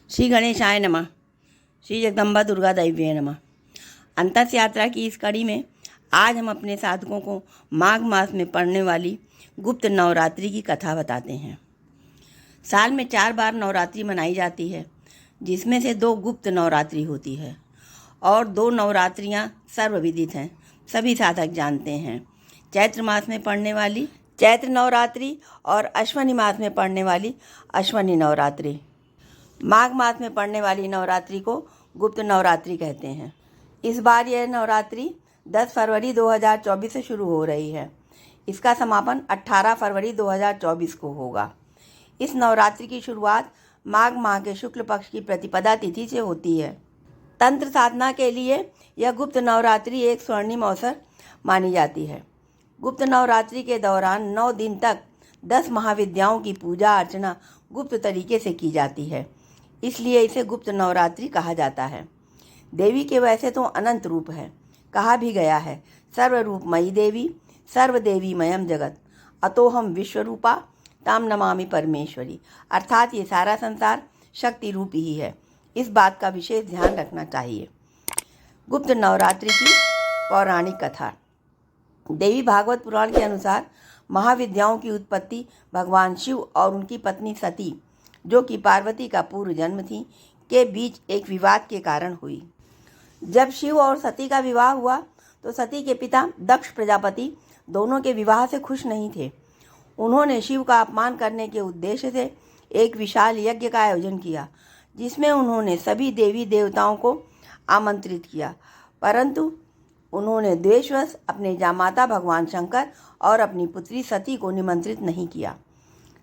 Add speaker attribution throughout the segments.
Speaker 1: श्री गणेशाय नमः। श्री जगदम्बा दुर्गा दैव्ये नमः। अंतस यात्रा की इस कड़ी में आज हम अपने साधकों को माघ मास में पड़ने वाली गुप्त नवरात्रि की कथा बताते हैं। साल में 4 बार नवरात्रि मनाई जाती है, जिसमें से 2 गुप्त नवरात्रि होती है और 2 नवरात्रियां सर्वविदित हैं, सभी साधक जानते हैं। चैत्र मास में पड़ने वाली चैत्र नवरात्रि और अश्वनी मास में पड़ने वाली अश्वनी नवरात्रि। माघ मास में पड़ने वाली नवरात्रि को गुप्त नवरात्रि कहते हैं। इस बार यह नवरात्रि 10 फरवरी 2024 से शुरू हो रही है। इसका समापन 18 फरवरी 2024 को होगा। इस नवरात्रि की शुरुआत माघ माह के शुक्ल पक्ष की प्रतिपदा तिथि से होती है। तंत्र साधना के लिए यह गुप्त नवरात्रि एक स्वर्णिम अवसर मानी जाती है। गुप्त नवरात्रि के दौरान 9 दिन तक 10 महाविद्याओं की पूजा अर्चना गुप्त तरीके से की जाती है, इसलिए इसे गुप्त नवरात्रि कहा जाता है। देवी के वैसे तो अनंत रूप है, कहा भी गया है सर्वरूपमयी देवी सर्वदेवीमयम जगत अतोहम विश्वरूपा ताम नमामि परमेश्वरी, अर्थात ये सारा संसार शक्ति रूप ही है। इस बात का विशेष ध्यान रखना चाहिए। गुप्त नवरात्रि की पौराणिक कथा। देवी भागवत पुराण के अनुसार महाविद्याओं की उत्पत्ति भगवान शिव और उनकी पत्नी सती, जो कि पार्वती का पूर्व जन्म थी, के बीच एक विवाद के कारण हुई। जब शिव और सती का विवाह हुआ तो सती के पिता दक्ष प्रजापति दोनों के विवाह से खुश नहीं थे। उन्होंने शिव का अपमान करने के उद्देश्य से एक विशाल यज्ञ का आयोजन किया, जिसमें उन्होंने सभी देवी देवताओं को आमंत्रित किया, परंतु उन्होंने द्वेषवश अपने जामाता भगवान शंकर और अपनी पुत्री सती को निमंत्रित नहीं किया।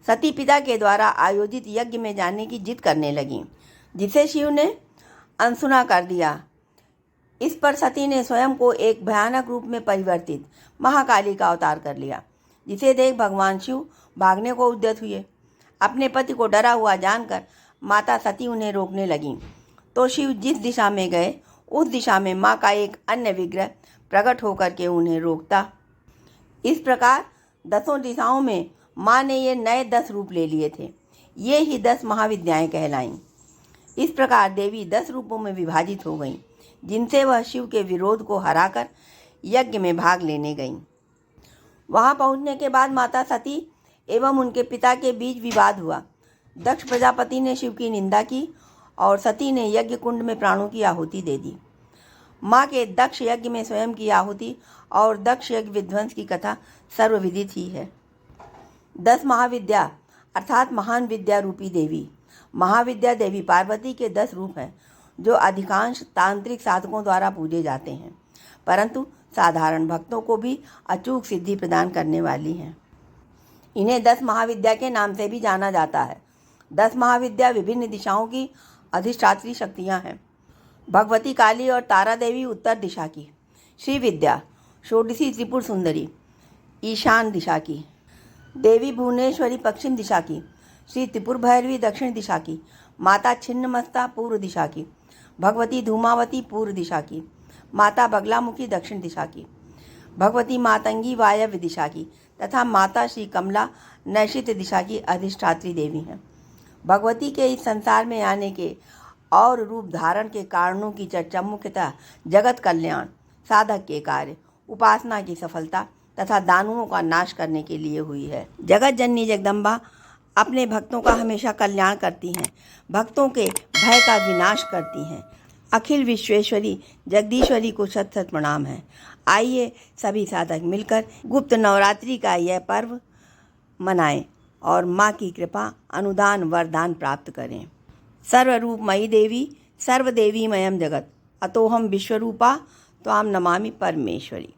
Speaker 1: सती पिता के द्वारा आयोजित यज्ञ में जाने की जिद करने लगीं, जिसे शिव ने अनसुना कर दिया। इस पर सती ने स्वयं को एक भयानक रूप में परिवर्तित महाकाली का अवतार कर लिया, जिसे देख भगवान शिव भागने को उद्यत हुए। अपने पति को डरा हुआ जानकर माता सती उन्हें रोकने लगीं, तो शिव जिस दिशा में गए उस दिशा में माँ का एक अन्य विग्रह प्रकट होकर के उन्हें रोकता। इस प्रकार 10 दिशाओं में माँ ने ये नए 10 रूप ले लिए थे। ये ही 10 महाविद्याएं कहलाईं। इस प्रकार देवी 10 रूपों में विभाजित हो गईं, जिनसे वह शिव के विरोध को हराकर यज्ञ में भाग लेने गईं। वहां पहुंचने के बाद माता सती एवं उनके पिता के बीच विवाद हुआ। दक्ष प्रजापति ने शिव की निंदा की और सती ने यज्ञ कुंड में प्राणों की आहुति दे दी। माँ के दक्ष यज्ञ में स्वयं की आहुति और दक्ष यज्ञ विध्वंस की कथा सर्वविदित ही है। 10 महाविद्या अर्थात महान विद्या रूपी देवी। महाविद्या देवी पार्वती के 10 रूप हैं, जो अधिकांश तांत्रिक साधकों द्वारा पूजे जाते हैं, परंतु साधारण भक्तों को भी अचूक सिद्धि प्रदान करने वाली हैं। इन्हें 10 महाविद्या के नाम से भी जाना जाता है। 10 महाविद्या विभिन्न दिशाओं की अधिष्ठात्री शक्तियाँ हैं। भगवती काली और तारा देवी उत्तर दिशा की, श्री विद्या षोडशी त्रिपुर सुंदरी ईशान दिशा की, देवी भुवनेश्वरी पश्चिम दिशा की, श्री त्रिपुर भैरवी दक्षिण दिशा की, माता छिन्नमस्ता पूर्व दिशा की, भगवती धूमावती पूर्व दिशा की, माता बगलामुखी दक्षिण दिशा की, भगवती मातंगी वायव्य दिशा की तथा माता श्री कमला नैशित दिशा की अधिष्ठात्री देवी हैं। भगवती के इस संसार में आने के और रूप धारण के कारणों की चर्चा मुख्यतः जगत कल्याण, साधक के कार्य, उपासना की सफलता तथा दानवों का नाश करने के लिए हुई है। जगत जननी जगदम्बा अपने भक्तों का हमेशा कल्याण करती हैं, भक्तों के भय का विनाश करती हैं। अखिल विश्वेश्वरी जगदीश्वरी को शत शत प्रणाम है। आइए सभी साधक मिलकर गुप्त नवरात्रि का यह पर्व मनाएं और माँ की कृपा अनुदान वरदान प्राप्त करें। सर्वरूपमयी देवी सर्वदेवीमयम जगत अतोहम विश्वरूपा त्वाम नमामि परमेश्वरी।